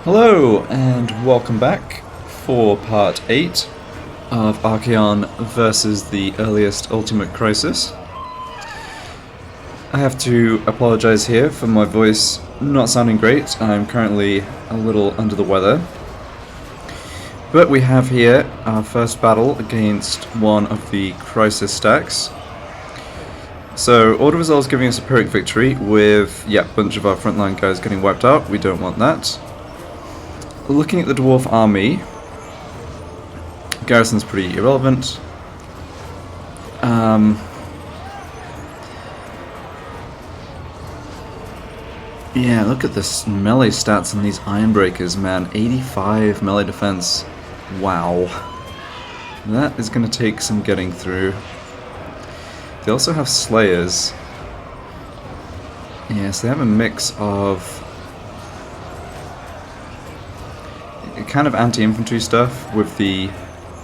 Hello and welcome back for part 8 of Archaon versus the earliest Ultimate Crisis. I have to apologize here for my voice not sounding great. I'm currently a little under the weather. But we have here our first battle against one of the Crisis stacks. So, Order Resolve's giving us a Pyrrhic victory with, a bunch of our frontline guys getting wiped out. We don't want that. Looking at the Dwarf army, Garrison's pretty irrelevant. Yeah, look at this melee stats on these Ironbreakers, man. 85 melee defense. Wow. That is going to take some getting through. They also have Slayers. Yes, they have a mix of kind of anti-infantry stuff with the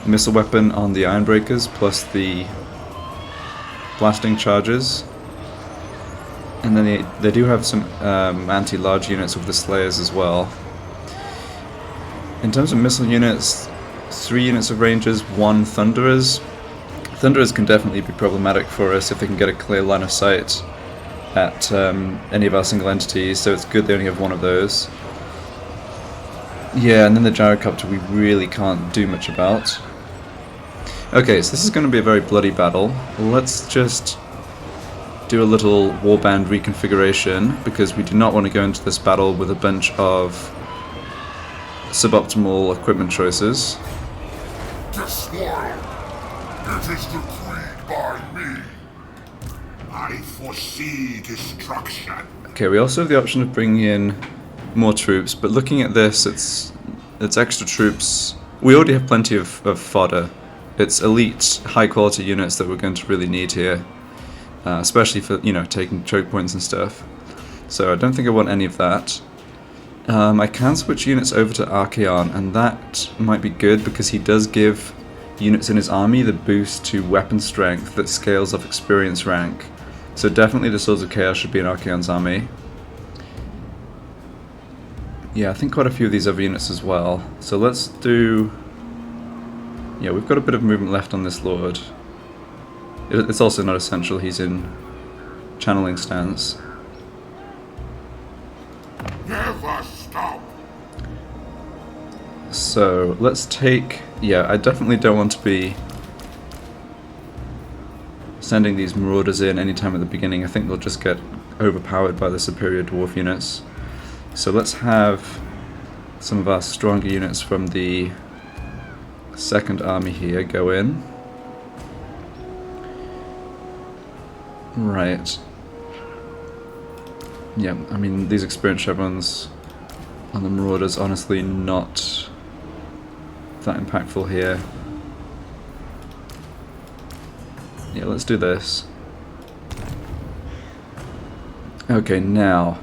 missile weapon on the Ironbreakers plus the blasting charges. And then they do have some anti-large units with the Slayers as well. In terms of missile units, 3 units of Rangers, 1 Thunderers. Thunderers can definitely be problematic for us if they can get a clear line of sight at any of our single entities, so it's good they only have 1 of those. Yeah, and then the Gyrocopter we really can't do much about. Okay, so this is going to be a very bloody battle. Let's just do a little warband reconfiguration, because we do not want to go into this battle with a bunch of suboptimal equipment choices. Disloyal. It is decreed by me. I foresee destruction. Okay, we also have the option of bringing in more troops, but looking at this, it's extra troops. We already have plenty of fodder. It's elite, high-quality units that we're going to really need here, especially for, taking choke points and stuff. So I don't think I want any of that. I can switch units over to Archaon, and that might be good because he does give units in his army the boost to weapon strength that scales off experience rank. So definitely the Swords of Chaos should be in Archaon's army. Yeah, I think quite a few of these other units as well. So let's do... Yeah, we've got a bit of movement left on this Lord. It's also not essential, he's in channeling stance. Never stop. So, let's take... Yeah, I definitely don't want to be sending these Marauders in anytime at the beginning. I think they'll just get overpowered by the superior Dwarf units. So let's have some of our stronger units from the second army here go in. Right. Yeah, I mean, these experience chevrons on the Marauders, honestly not that impactful here. Yeah, let's do this. Okay, now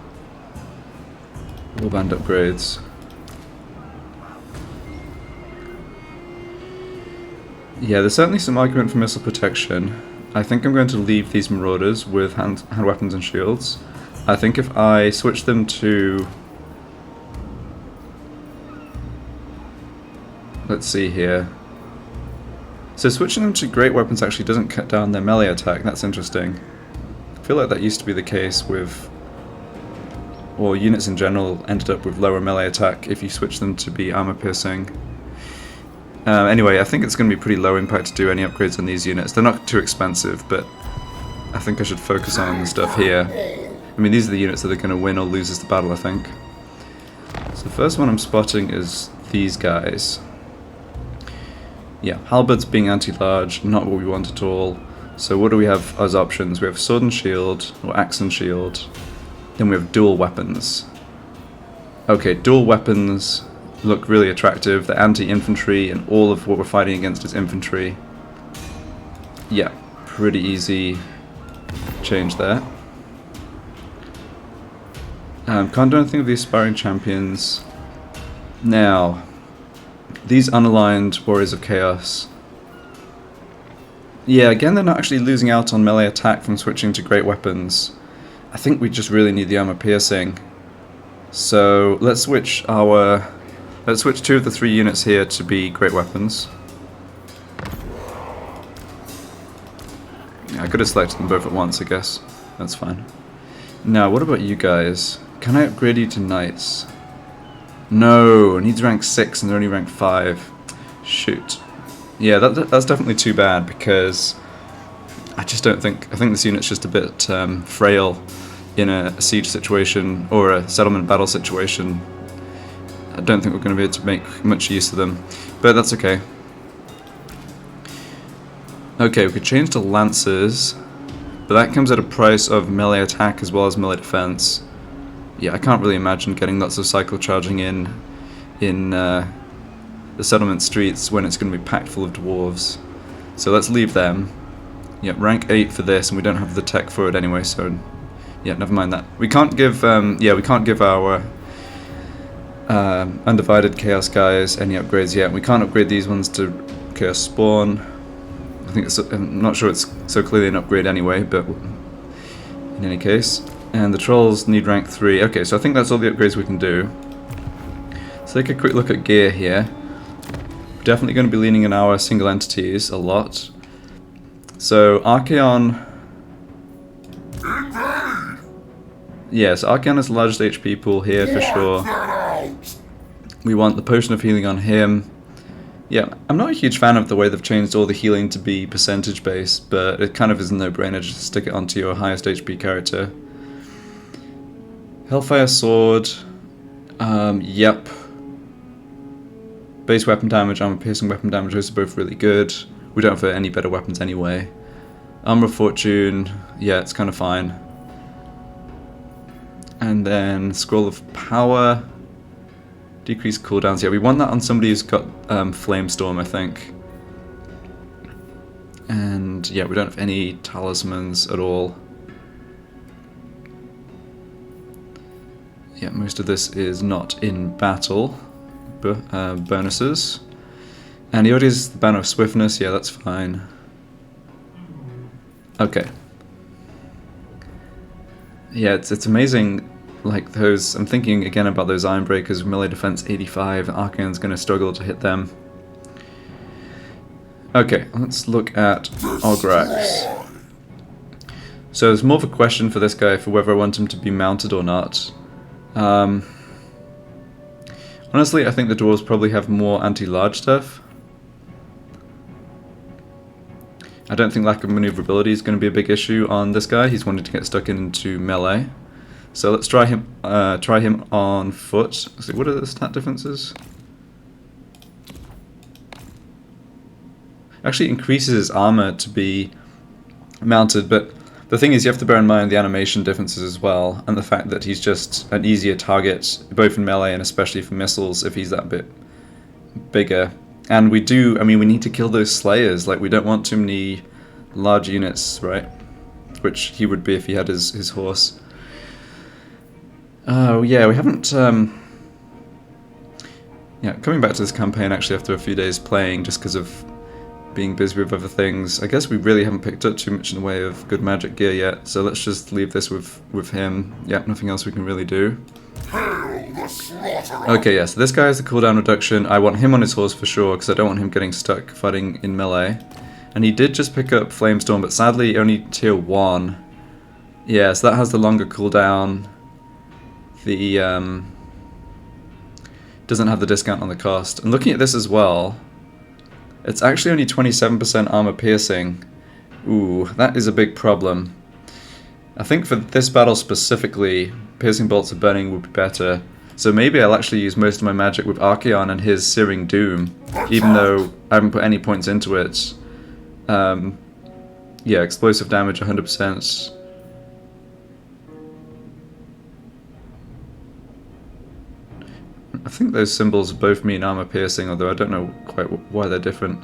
warband upgrades. Yeah, there's certainly some argument for missile protection. I think I'm going to leave these Marauders with hand weapons and shields. I think if I switch them to... Let's see here. So switching them to great weapons actually doesn't cut down their melee attack. That's interesting. I feel like that used to be the case with... Or units in general ended up with lower melee attack if you switch them to be armor piercing. Anyway, I think it's going to be pretty low impact to do any upgrades on these units. They're not too expensive, but I think I should focus on the stuff here. I mean, these are the units that are going to win or lose the battle, I think. So the first one I'm spotting is these guys. Yeah, halberds being anti-large, not what we want at all. So what do we have as options? We have sword and shield, or axe and shield. Then we have dual weapons. Okay, dual weapons look really attractive. They're anti-infantry, and all of what we're fighting against is infantry. Yeah, pretty easy change there. Can't do anything with the aspiring champions. Now, these unaligned warriors of chaos. Yeah, again, they're not actually losing out on melee attack from switching to great weapons. I think we just really need the armor piercing. So let's switch two of the 3 units here to be great weapons. Yeah, I could have selected them both at once, I guess. That's fine. Now, what about you guys? Can I upgrade you to knights? No, needs rank 6 and they're only rank 5. Shoot. Yeah, that's definitely too bad because I just don't think... I think this unit's just a bit frail in a siege situation or a settlement battle situation. I don't think we're going to be able to make much use of them, but that's okay. Okay, we could change to lancers, but that comes at a price of melee attack as well as melee defense. Yeah, I can't really imagine getting lots of cycle charging in the settlement streets when it's going to be packed full of dwarves. So let's leave them. Yeah, rank 8 for this, and we don't have the tech for it anyway, so yeah, never mind that. We can't give we can't give our undivided chaos guys any upgrades yet. We can't upgrade these ones to chaos spawn. I think I'm not sure it's so clearly an upgrade anyway, but in any case. And the trolls need rank 3. Okay, so I think that's all the upgrades we can do. Let's take a quick look at gear here. Definitely going to be leaning on our single entities a lot. So Archaon... Yes, Archaon is the largest HP pool here for sure. We want the potion of healing on him. Yeah, I'm not a huge fan of the way they've changed all the healing to be percentage based, but it kind of is a no-brainer just to stick it onto your highest HP character. Hellfire Sword, yep. Base weapon damage, armor piercing weapon damage, those are both really good. We don't have any better weapons anyway. Armor of Fortune, yeah, it's kind of fine. And then Scroll of Power, decreased cooldowns. Yeah, we want that on somebody who's got Flamestorm, I think. And yeah, we don't have any talismans at all. Yeah, most of this is not in battle. Bonuses. And he already has the Banner of Swiftness. Yeah, that's fine. Okay. Yeah, it's amazing. Like those, I'm thinking again about those Iron Breakers with melee defense 85. Archaon's going to struggle to hit them. Okay, let's look at Ograx. So there's more of a question for this guy for whether I want him to be mounted or not. Honestly, I think the dwarves probably have more anti-large stuff. I don't think lack of maneuverability is going to be a big issue on this guy. He's wanting to get stuck into melee. So let's try him on foot. Let's see, what are the stat differences? Actually increases his armor to be mounted, but the thing is you have to bear in mind the animation differences as well, and the fact that he's just an easier target, both in melee and especially for missiles if he's that bit bigger. And we need to kill those slayers. Like, we don't want too many large units, right? Which he would be if he had his horse. Oh yeah, we haven't... Yeah, coming back to this campaign actually after a few days playing, just because of being busy with other things, I guess we really haven't picked up too much in the way of good magic gear yet, so let's just leave this with him. Yeah, nothing else we can really do. Okay, yeah, so this guy has the cooldown reduction. I want him on his horse for sure, because I don't want him getting stuck fighting in melee. And he did just pick up Flamestorm, but sadly only tier 1. Yeah, so that has the longer cooldown. The doesn't have the discount on the cost. And looking at this as well, it's actually only 27% armor piercing. Ooh, that is a big problem. I think for this battle specifically, piercing bolts of burning would be better. So maybe I'll actually use most of my magic with Archaon and his Searing Doom, even though I haven't put any points into it. Yeah, explosive damage 100%. I think those symbols both mean armor piercing, although I don't know quite why they're different.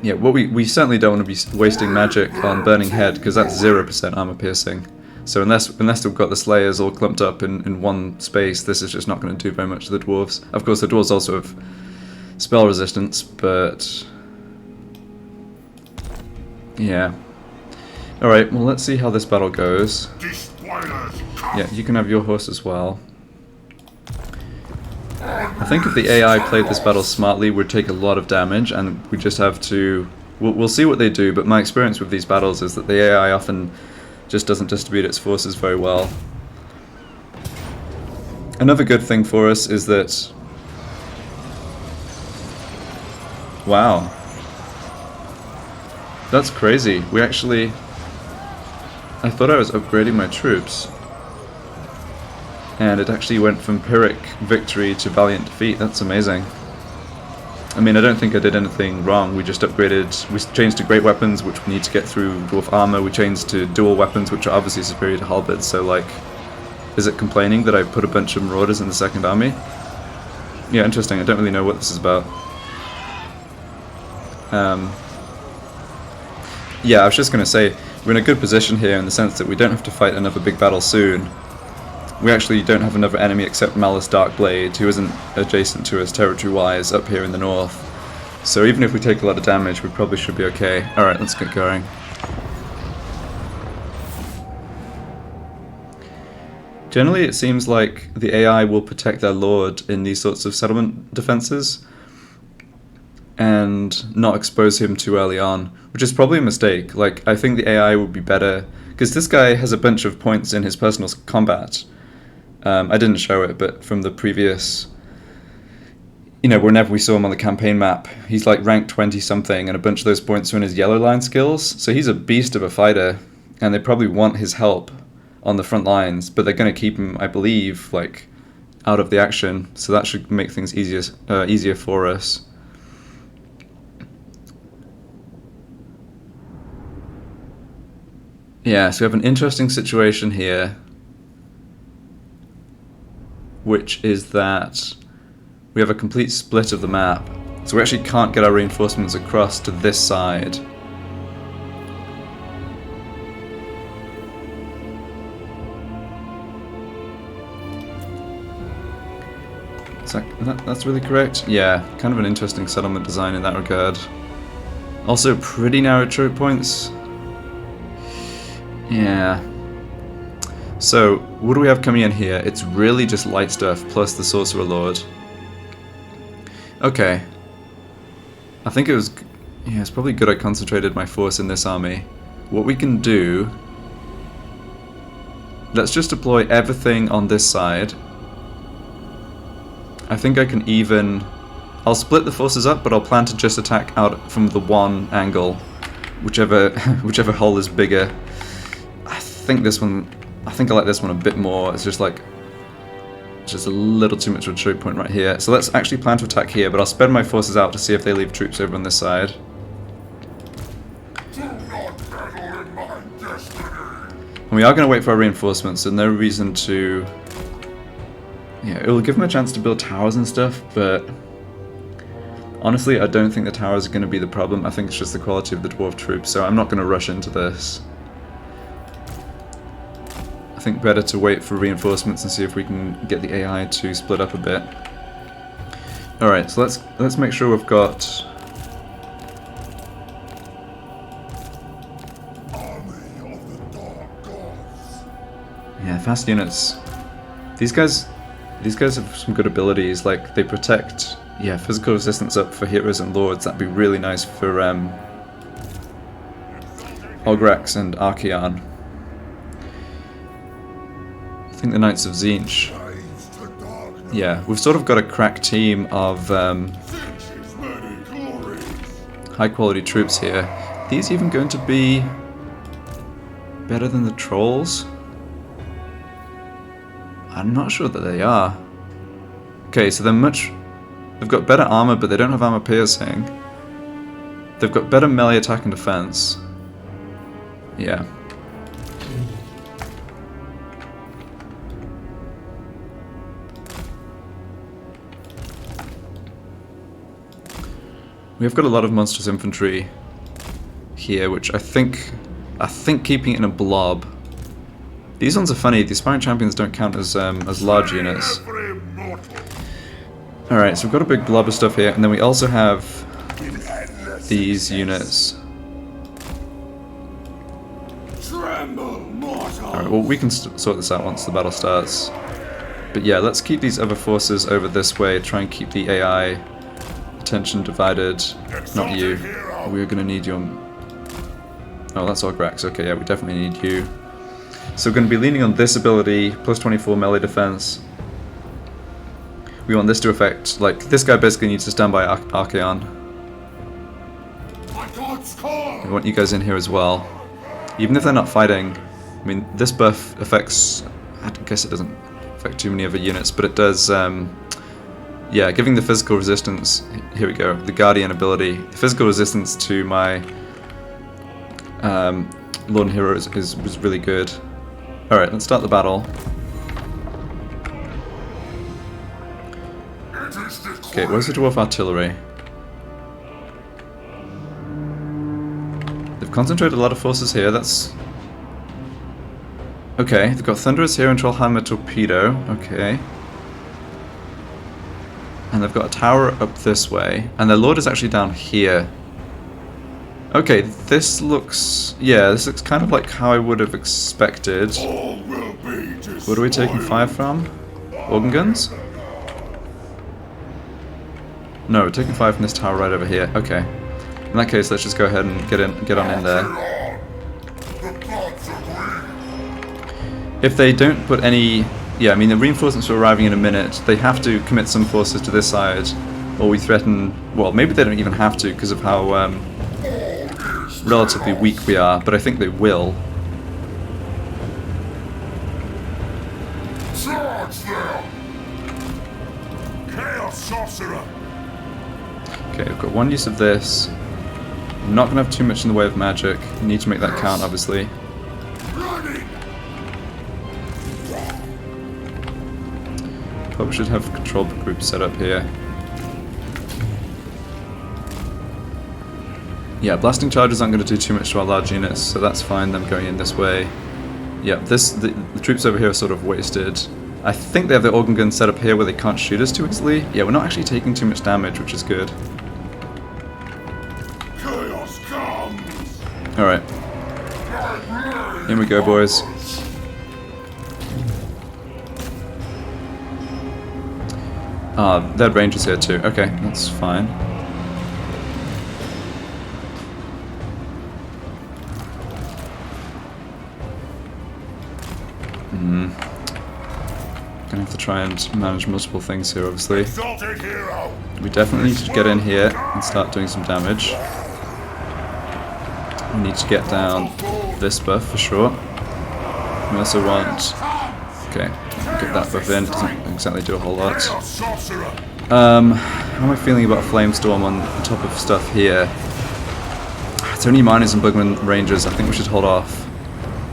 Yeah, well, we certainly don't want to be wasting magic on Burning Head, because that's 0% armor piercing. So unless we've got the Slayers all clumped up in one space, this is just not going to do very much to the dwarves. Of course, the dwarves also have spell resistance, but... yeah. Alright, well let's see how this battle goes. Yeah, you can have your horse as well. I think if the AI played this battle smartly, we'd take a lot of damage, and we just have to... We'll see what they do, but my experience with these battles is that the AI often just doesn't distribute its forces very well. Another good thing for us is that... Wow. That's crazy. We actually... I thought I was upgrading my troops. And it actually went from Pyrrhic victory to Valiant defeat. That's amazing. I mean, I don't think I did anything wrong. We just upgraded... We changed to great weapons, which we need to get through dwarf armor. We changed to dual weapons, which are obviously superior to halberds. So, like, is it complaining that I put a bunch of marauders in the second army? Yeah, interesting. I don't really know what this is about. Yeah, I was just going to say, we're in a good position here in the sense that we don't have to fight another big battle soon. We actually don't have another enemy except Malice Darkblade, who isn't adjacent to us territory-wise up here in the north. So even if we take a lot of damage, we probably should be okay. Alright, let's get going. Generally, it seems like the AI will protect their lord in these sorts of settlement defenses and not expose him too early on, which is probably a mistake. Like, I think the AI would be better, because this guy has a bunch of points in his personal combat. I didn't show it, but from the previous, you know, whenever we saw him on the campaign map, he's like ranked 20 something, and a bunch of those points are in his yellow line skills. So he's a beast of a fighter, and they probably want his help on the front lines, but they're going to keep him, I believe, like, out of the action. So that should make things easier for us. Yeah, so we have an interesting situation here, which is that we have a complete split of the map. So we actually can't get our reinforcements across to this side. Is that's really correct? Yeah, kind of an interesting settlement design in that regard. Also pretty narrow choke points. Yeah. So, what do we have coming in here? It's really just light stuff, plus the Sorcerer Lord. Okay. I think it was... Yeah, it's probably good I concentrated my force in this army. What we can do... Let's just deploy everything on this side. I think I can even... I'll split the forces up, but I'll plan to just attack out from the one angle. Whichever hole is bigger. I think this one... I think I like this one a bit more. It's just like... just a little too much of a choke point right here. So let's actually plan to attack here, but I'll spread my forces out to see if they leave troops over on this side. Do not meddle in my destiny. And we are going to wait for our reinforcements, so no reason to... Yeah, it will give them a chance to build towers and stuff, but... honestly, I don't think the towers are going to be the problem. I think it's just the quality of the dwarf troops, so I'm not going to rush into this. I think better to wait for reinforcements and see if we can get the AI to split up a bit. Alright, so let's make sure we've got... Army of the Dark Gods. Yeah, fast units. These guys have some good abilities, like they protect, yeah, physical resistance up for heroes and lords. That'd be really nice for Ograx and Archaon. I think the Knights of Tzeentch. Yeah, we've sort of got a crack team of high quality troops here. Are these even going to be better than the trolls? I'm not sure that they are. Okay, so they've got better armor, but they don't have armor piercing. They've got better melee attack and defense. Yeah. We've got a lot of monstrous infantry here, which I think keeping it in a blob. These ones are funny. The aspiring champions don't count as large units. All right, so we've got a big blob of stuff here, and then we also have these units. All right, well we can sort this out once the battle starts. But yeah, let's keep these other forces over this way, try and keep the AI attention divided. Not you. We're going to need your... Oh, that's Orgrax. Okay, yeah, we definitely need you. So we're going to be leaning on this ability, plus 24 melee defense. We want this to affect, like, this guy basically needs to stand by Archaon. We want you guys in here as well. Even if they're not fighting, I mean, this buff affects, I guess it doesn't affect too many other units, but it does, yeah, giving the physical resistance, here we go, the Guardian ability, the physical resistance to my Lord and Hero was really good. Alright, let's start the battle. Okay, where's the Dwarf Artillery? They've concentrated a lot of forces here, that's... Okay, they've got Thunderers here and Trollhammer Torpedo, okay. And they've got a tower up this way, and their Lord is actually down here. Okay, this looks... yeah, this looks kind of like how I would have expected. What are we taking fire from? Organ guns? No, we're taking fire from this tower right over here. Okay. In that case, let's just go ahead and get on in there. If they don't put any... yeah, I mean, the reinforcements are arriving in a minute. They have to commit some forces to this side, or we threaten... well, maybe they don't even have to because of how relatively weak we are, but I think they will. Okay, I've got one use of this. I'm not going to have too much in the way of magic. I need to make that count, obviously. Probably should have control groups set up here. Yeah, blasting charges aren't going to do too much to our large units, so that's fine, them going in this way. Yeah, the troops over here are sort of wasted. I think they have the organ gun set up here where they can't shoot us too easily. Yeah, we're not actually taking too much damage, which is good. Alright. Here we go, boys. They had rangers here too. Okay, that's fine. Gonna have to try and manage multiple things here, obviously. We definitely need to get in here and start doing some damage. We need to get down this buff for sure. We also want... okay, get that buff in, doesn't exactly do a whole lot. How am I feeling about Flamestorm on top of stuff here? It's only miners and Bugman Rangers, I think we should hold off.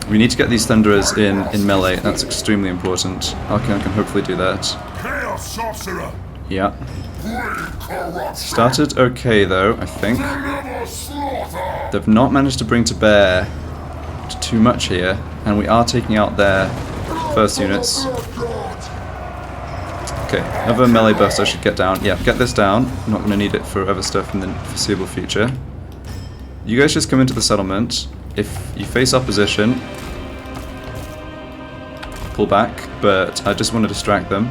We need to get these Thunderers in melee, that's extremely important. Archaon can hopefully do that. Yeah. Started okay though, I think. They've not managed to bring to bear too much here, and we are taking out their first units. Okay, another melee burst I should get down. Yeah, get this down. I'm not going to need it for other stuff in the foreseeable future. You guys just come into the settlement. If you face opposition, pull back, but I just want to distract them.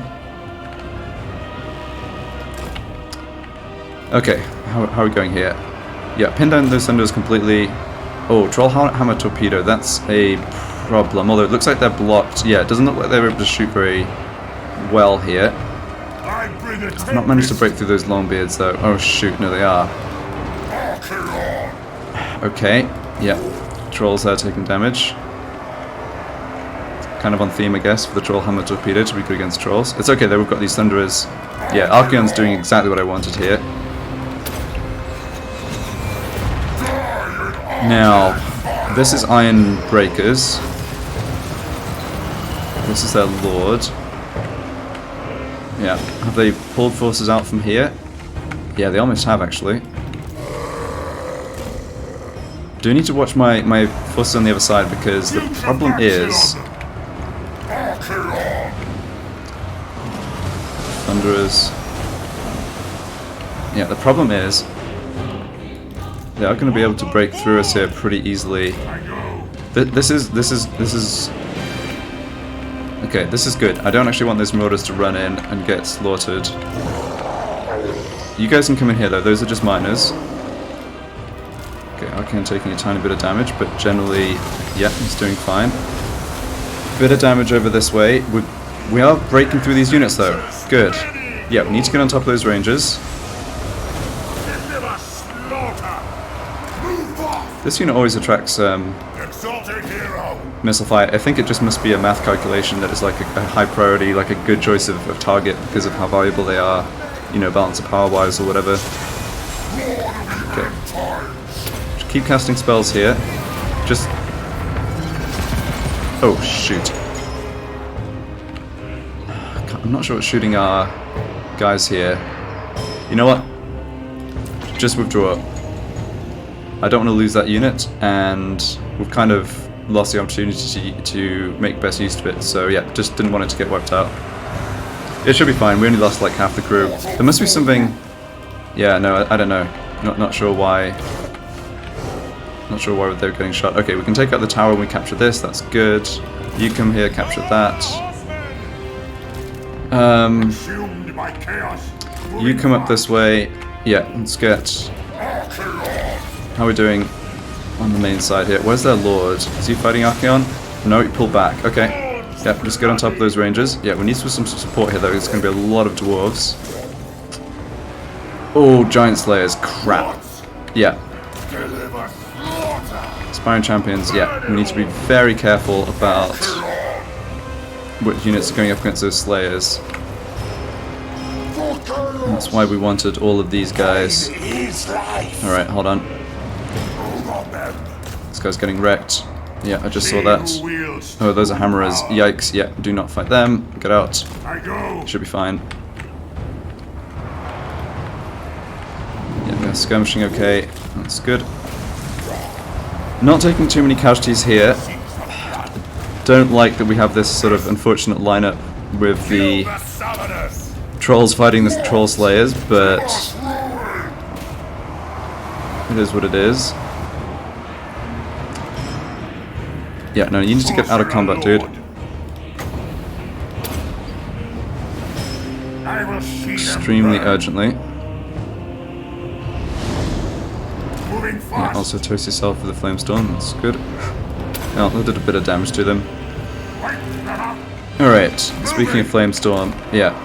Okay, how are we going here? Yeah, pin down those Thunders completely. Oh, Trollhammer Torpedo, that's a problem. Although it looks like they're blocked. Yeah, it doesn't look like they were able to shoot very well here. I've not managed to break through those Longbeards though. Oh shoot, no they are. Okay, yeah. Trolls are taking damage. Kind of on theme, I guess, for the Trollhammer Torpedo to be good against trolls. It's okay though, we've got these Thunderers. Yeah, Archaon's doing exactly what I wanted here. Now, this is Iron Breakers. This is their Lord. Yeah, have they pulled forces out from here? Yeah, they almost have actually. Do need to watch my forces on the other side because the problem is... Thunderers. Yeah, the problem is they are going to be able to break through us here pretty easily. This is Okay, this is good. I don't actually want those marauders to run in and get slaughtered. You guys can come in here though, those are just miners. Okay, Archaon taking a tiny bit of damage, but generally, yeah, he's doing fine. Bit of damage over this way. We are breaking through these units though. Good. Yeah, we need to get on top of those rangers. This unit always attracts missile fire. I think it just must be a math calculation that is like a high priority, like a good choice of target because of how valuable they are, you know, balance of power wise or whatever. Okay. Just keep casting spells here. Just... Oh, shoot. I'm not sure what's shooting our guys here. You know what? Just withdraw. I don't want to lose that unit, and we've kind of lost the opportunity to make best use of it, so yeah, just didn't want it to get wiped out. It should be fine, we only lost like half the crew. There must be something... Yeah, no, I don't know. Not sure why. Not sure why they're getting shot. Okay, we can take out the tower when we capture this, that's good. You come here, capture that. You come up this way. Yeah, let's get... How are we doing on the main side here? Where's their lord? Is he fighting Archaon? No, he pulled back. Okay. Yeah, just get on top of those rangers. Yeah, we need some support here though. It's going to be a lot of dwarves. Oh, giant slayers. Crap. Yeah. Aspiring champions. Yeah, we need to be very careful about what units are going up against those slayers. And that's why we wanted all of these guys. Alright, hold on. This guy's getting wrecked. Yeah, I just saw that. Oh, those are hammerers. Yikes. Yeah, do not fight them. Get out. Should be fine. Yeah, they're skirmishing okay. That's good. Not taking too many casualties here. Don't like that we have this sort of unfortunate lineup with the trolls fighting the troll slayers, but it is what it is. Yeah, no, you need to get out of combat, dude. Extremely urgently. Yeah, also toast yourself with a flamestorm, that's good. Oh, that did a bit of damage to them. Alright, speaking of flamestorm, yeah.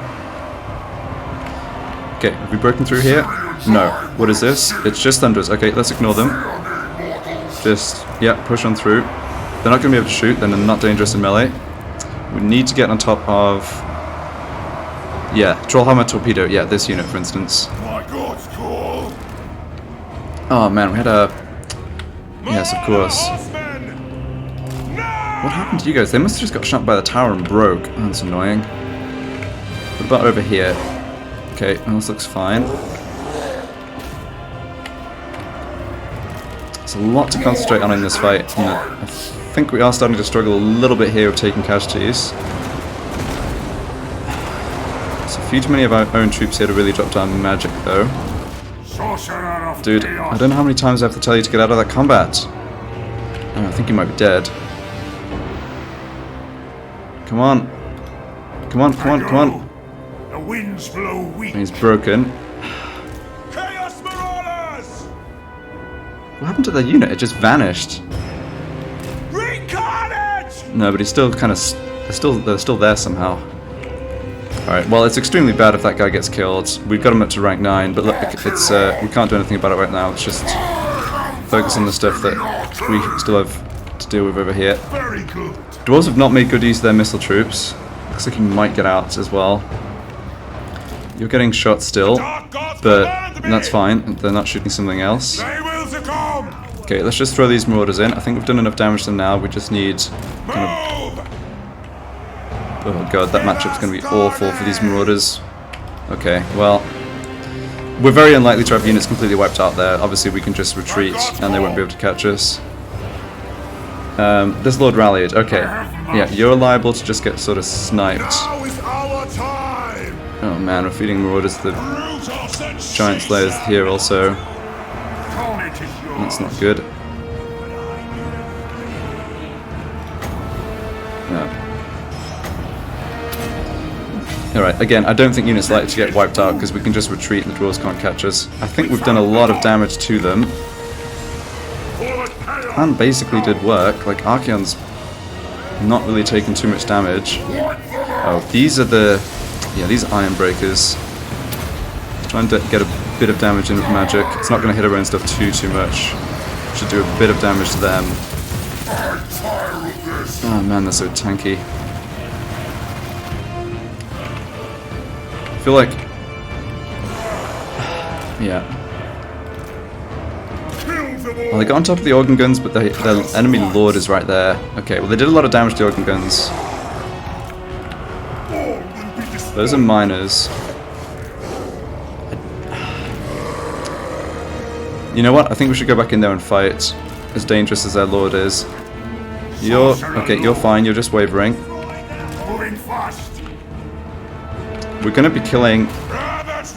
Okay, have we broken through here? No. What is this? It's just thunders. Okay, let's ignore them. Just, yeah, push on through. They're not going to be able to shoot, then they're not dangerous in melee. We need to get on top of... Yeah, Trollhammer Torpedo. Yeah, this unit, for instance. Oh man, we had a... Yes, of course. What happened to you guys? They must have just got shot by the tower and broke. Oh, that's annoying. What about over here? Okay, well, this looks fine. There's a lot to concentrate on in this fight. And I think we are starting to struggle a little bit here with taking casualties. There's a few too many of our own troops here to really drop down magic, though. Dude, I don't know how many times I have to tell you to get out of that combat. Oh, I think you might be dead. Come on. Come on, come on, come on. The winds blow weak. He's broken. Chaos Marauders! What happened to the unit? It just vanished. Carnage! No, but he's still kind of... They're still there somehow. Alright, well, it's extremely bad if that guy gets killed. We've got him up to rank 9, but look, it's we can't do anything about it right now. It's just focus on the stuff that we still have to deal with over here. Very good. Dwarves have not made good use of their missile troops. Looks like he might get out as well. You're getting shot still, but that's fine. They're not shooting something else. Okay, let's just throw these marauders in. I think we've done enough damage to them now. We just need kind of... Oh god, that matchup's going to be awful for these marauders. Okay, well, we're very unlikely to have units completely wiped out there. Obviously we can just retreat and they won't be able to catch us. This lord rallied. Okay, yeah, you're liable to just get sort of sniped. Oh man, we're feeding marauders the giant slayers here also. That's not good. Alright, again, I don't think units like to get wiped out because we can just retreat and the dwarves can't catch us. I think we've done a lot of damage to them. And basically did work. Like, Archaon's not really taking too much damage. Oh, these are the... yeah, these are Iron Breakers. Trying to get a bit of damage in with magic. It's not going to hit our own stuff too much. Should do a bit of damage to them. Oh man, they're so tanky. I feel like... yeah. Well, they got on top of the organ guns, but their enemy lord is right there. Okay, well they did a lot of damage to the organ guns. Those are miners. You know what? I think we should go back in there and fight. As dangerous as their lord is. You're... okay, you're fine. You're just wavering. We're going to be killing... let's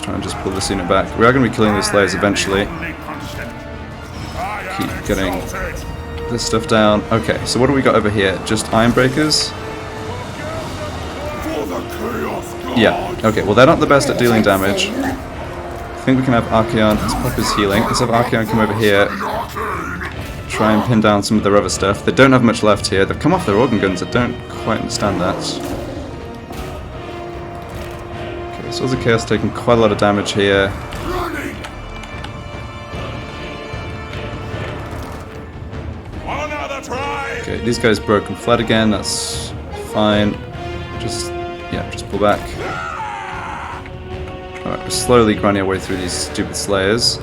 try and just pull this unit back. We are going to be killing the Slayers eventually. Keep getting this stuff down. Okay, so what do we got over here? Just Iron Breakers? Yeah, okay, well they're not the best at dealing damage. I think we can have Archaon, let's pop his healing. Let's have Archaon come over here. Try and pin down some of their other stuff. They don't have much left here. They've come off their organ guns. I don't quite understand that. Okay, Swords of Chaos taking quite a lot of damage here. Okay, these guys broke and fled again. That's fine. Just pull back. Alright, we're slowly grinding our way through these stupid Slayers.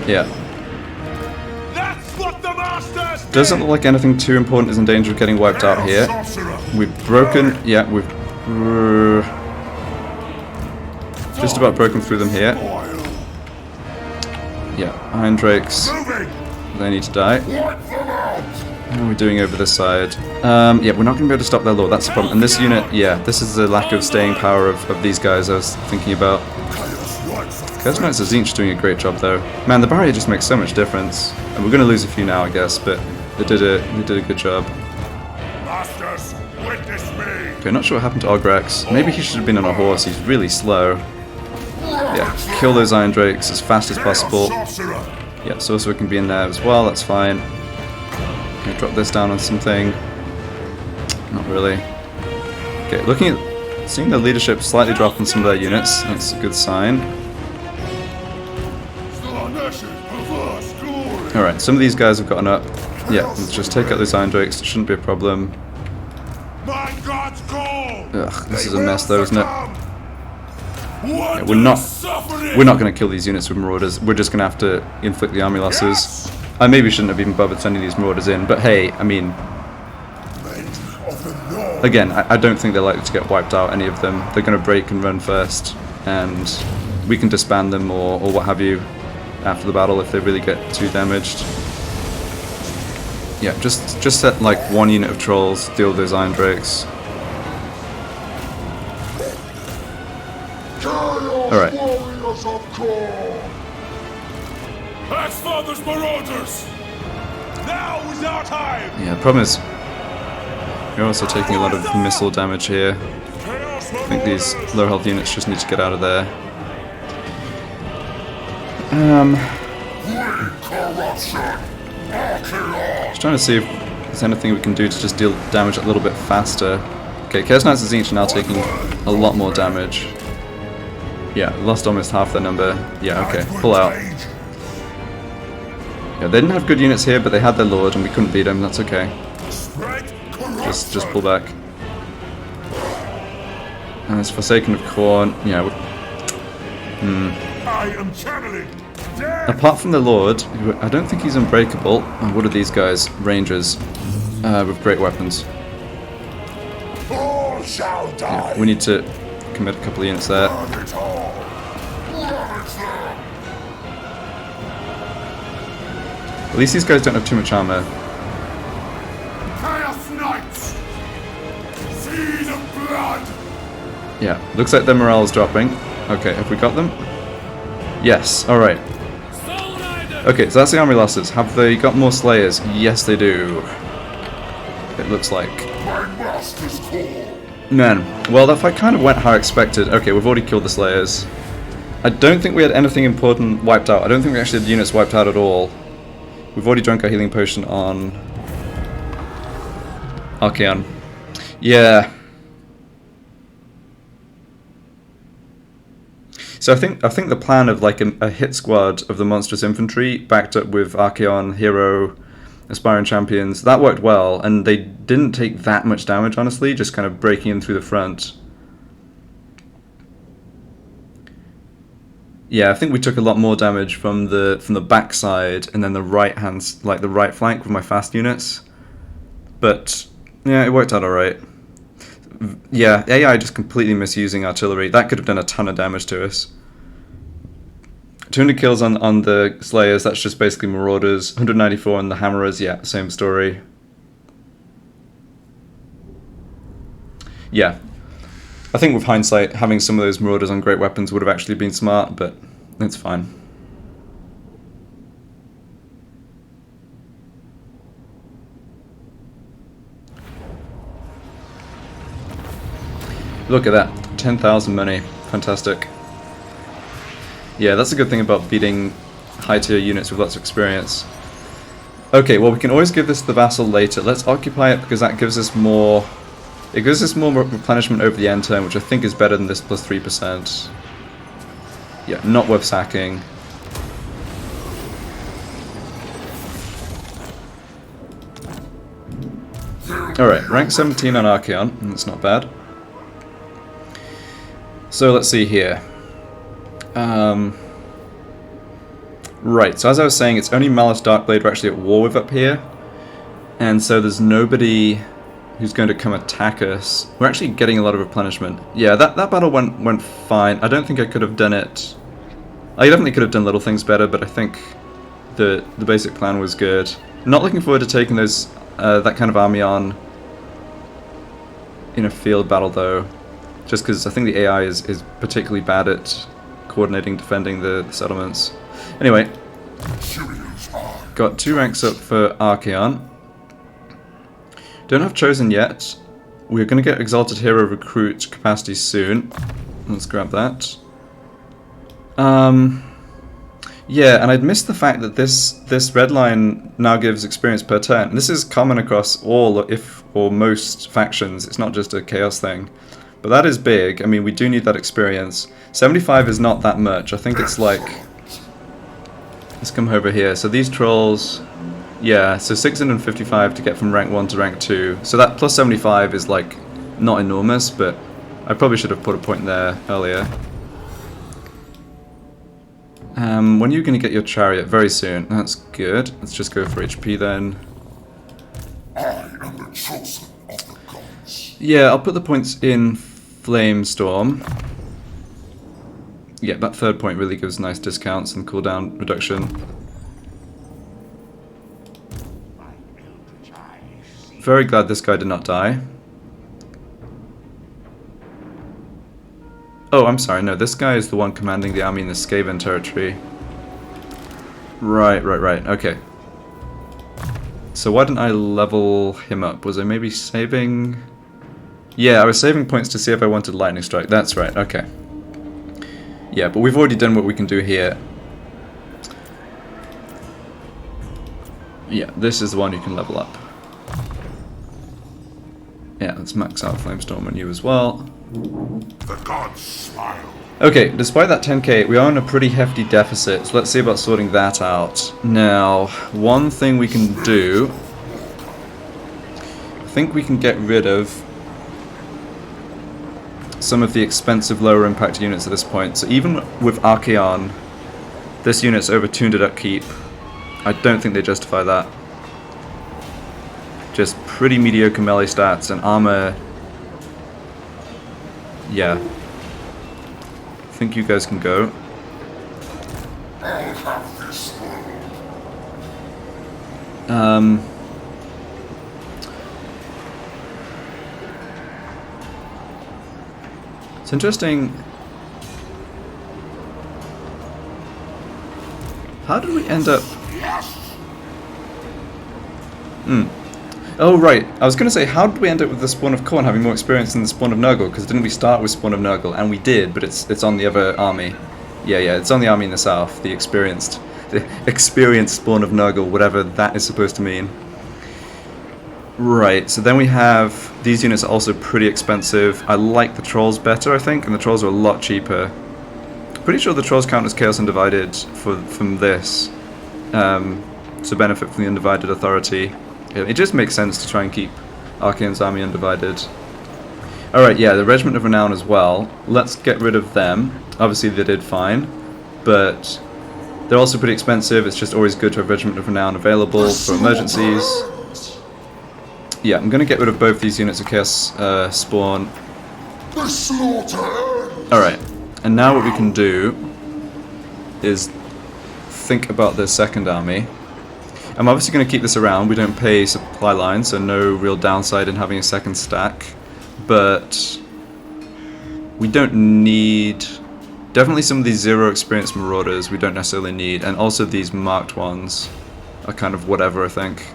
Yeah. Doesn't look like anything too important is in danger of getting wiped out here. We've broken... yeah, we've... just about broken through them here. Yeah, Iron Drakes. They need to die. What are we doing over this side? Yeah, we're not going to be able to stop their lord, that's the problem. And this unit, yeah, this is the lack of staying power of these guys I was thinking about. Chaos Knights of Tzeentch doing a great job though. Man, the barrier just makes so much difference. And we're going to lose a few now, I guess, but they did a good job. Okay, not sure what happened to Ograx. Maybe he should have been on a horse, he's really slow. Yeah, kill those Iron Drakes as fast as possible. Yeah, Sorcerer can be in there as well, that's fine. Can I drop this down on something? Not really. Okay, looking at... seeing the leadership slightly drop on some of their units, that's a good sign. Alright, some of these guys have gotten up. Yeah, let's just take out those Iron Drakes, it shouldn't be a problem. Ugh, this is a mess though, isn't it? Yeah, we're not going to kill these units with Marauders, we're just going to have to inflict the army losses. I maybe shouldn't have even bothered sending these Marauders in, but hey, I mean... again, I don't think they're likely to get wiped out, any of them. They're going to break and run first, and we can disband them or what have you after the battle if they really get too damaged. Yeah, just set like one unit of trolls, deal with those Iron Drakes. Alright. Yeah, the problem is you're also taking a lot of missile damage here. I think these low health units just need to get out of there. Just trying to see if there's anything we can do to just deal damage a little bit faster. Okay, Chaos Knights of Tzeentch are now taking a lot more damage. Yeah, lost almost half their number. Yeah, okay, pull out. Yeah, they didn't have good units here, but they had their lord and we couldn't beat them, that's okay. Just pull back. And it's Forsaken of Khorne, yeah. Apart from the lord, who I don't think he's unbreakable. And what are these guys? Rangers. With great weapons. Yeah, we need to commit a couple of units there. At least these guys don't have too much armor. Yeah, looks like their morale is dropping. Okay, have we got them? Yes, alright. Okay, so that's the army losses. Have they got more Slayers? Yes, they do. It looks like. master's call. Man, well that fight kind of went how I expected. Okay, we've already killed the Slayers. I don't think we had anything important wiped out. I don't think we actually had units wiped out at all. We've already drunk our healing potion on Archaon. Yeah. So I think the plan of like a hit squad of the monstrous infantry backed up with Archaon, hero, aspiring champions, that worked well, and they didn't take that much damage, honestly, just kind of breaking in through the front. Yeah, I think we took a lot more damage from the backside and then the right hand, like the right flank with my fast units. But yeah, it worked out alright. Yeah, AI just completely misusing artillery. That could have done a ton of damage to us. 200 kills on the Slayers, that's just basically Marauders. 194 on the Hammerers, yeah, same story. Yeah. I think with hindsight, having some of those Marauders on great weapons would have actually been smart, but it's fine. Look at that, 10,000 money, fantastic. Yeah, that's a good thing about beating high-tier units with lots of experience. Okay, well we can always give this to the vassal later. Let's occupy it because that gives us more... It gives us more replenishment over the end turn, which I think is better than this plus 3%. Yeah, not worth sacking. Alright, rank 17 on Archaon, that's not bad. So let's see here. Right, so as I was saying, it's only Malice Darkblade we're actually at war with up here. And so there's nobody who's going to come attack us. We're actually getting a lot of replenishment. Yeah, that battle went fine. I don't think I could have done it... I definitely could have done little things better, but I think the basic plan was good. Not looking forward to taking those that kind of army on in a field battle though, just because I think the AI is particularly bad at coordinating defending the settlements. Anyway, got 2 ranks up for Archaon. Don't have Chosen yet. We're going to get Exalted Hero Recruit capacity soon. Let's grab that. Yeah, and I'd missed the fact that this red line now gives experience per turn. This is common across all, if or most factions. It's not just a chaos thing. But that is big. I mean, we do need that experience. 75 is not that much. I think it's like... Let's come over here. So these trolls... Yeah, so 655 to get from rank 1 to rank 2. So that plus 75 is like not enormous, but I probably should have put a point there earlier. When are you going to get your chariot? Very soon. That's good. Let's just go for HP then. I am the chosen of the gods. Yeah, I'll put the points in Flamestorm. Yeah, that third point really gives nice discounts and cooldown reduction. Very glad this guy did not die. Oh, I'm sorry, no, this guy is the one commanding the army in the Skaven territory. Right, okay. So why didn't I level him up? Was I maybe saving... Yeah, I was saving points to see if I wanted Lightning Strike. That's right, okay. Yeah, but we've already done what we can do here. Yeah, this is the one you can level up. Yeah, let's max out Flamestorm on you as well. The gods smile. Okay, despite that 10k, we are in a pretty hefty deficit, so let's see about sorting that out. Now, one thing we can do... I think we can get rid of some of the expensive lower impact units at this point. So even with Archaon, this unit's over 200 upkeep. I don't think they justify that. Just pretty mediocre melee stats and armor. Yeah. I think you guys can go. I'll have this world. It's interesting. How did we end up... Oh, right. I was going to say, how did we end up with the Spawn of Khorne having more experience than the Spawn of Nurgle? Because didn't we start with Spawn of Nurgle? And we did, but it's on the other army. Yeah, it's on the army in the south. The experienced Spawn of Nurgle, whatever that is supposed to mean. Right, so then we have... These units are also pretty expensive. I like the Trolls better, I think, and the Trolls are a lot cheaper. Pretty sure the Trolls count as Chaos Undivided from this. To benefit from the Undivided Authority. It just makes sense to try and keep Archaon's army undivided. Alright, yeah, the Regiment of Renown as well. Let's get rid of them. Obviously they did fine, but they're also pretty expensive. It's just always good to have Regiment of Renown available for emergencies. Yeah, I'm going to get rid of both these units of Chaos Spawn. Alright, and now what we can do is think about the second army. I'm obviously going to keep this around. We don't pay supply lines, so no real downside in having a second stack. But we don't need... Definitely some of these zero experience marauders we don't necessarily need, and also these marked ones are kind of whatever, I think.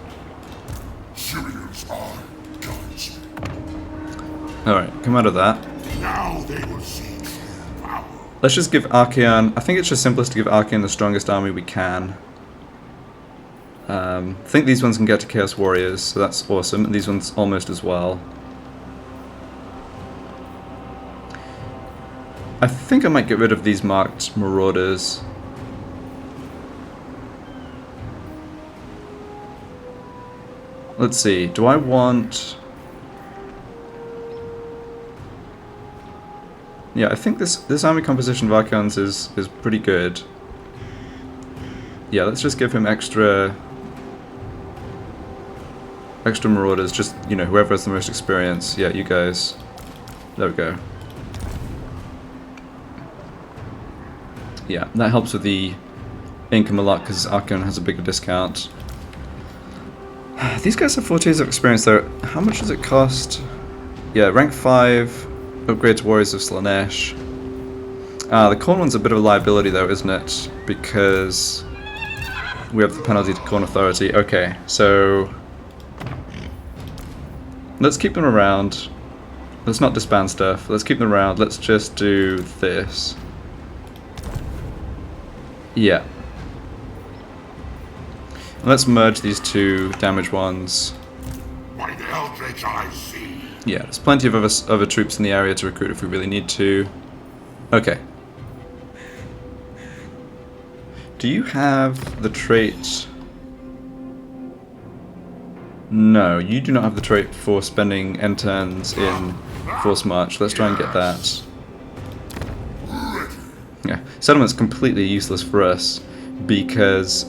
Alright, come out of that. Now they will see power. Let's just give Archaon... I think it's just simplest to give Archaon the strongest army we can. I think these ones can get to Chaos Warriors, so that's awesome, and these ones almost as well. I think I might get rid of these marked Marauders. Let's see, do I want... Yeah, I think this army composition of Archaons is pretty good. Yeah, let's just give him extra Marauders, just, you know, whoever has the most experience. Yeah, you guys. There we go. Yeah, that helps with the income a lot, because Archaon has a bigger discount. These guys have 4 tiers of experience though. How much does it cost? Yeah, rank 5, upgrade to Warriors of Slaanesh. The Khorne one's a bit of a liability though, isn't it? Because we have the penalty to Khorne Authority. Okay, so... let's keep them around. Let's not disband stuff. Let's keep them around. Let's just do this. Yeah. And let's merge these two damage ones. By the eldritch I see. Yeah, there's plenty of other troops in the area to recruit if we really need to. Okay. Do you have the trait... No, you do not have the trait for spending end turns in Force March. Let's try and get that. Yeah, Settlement's completely useless for us because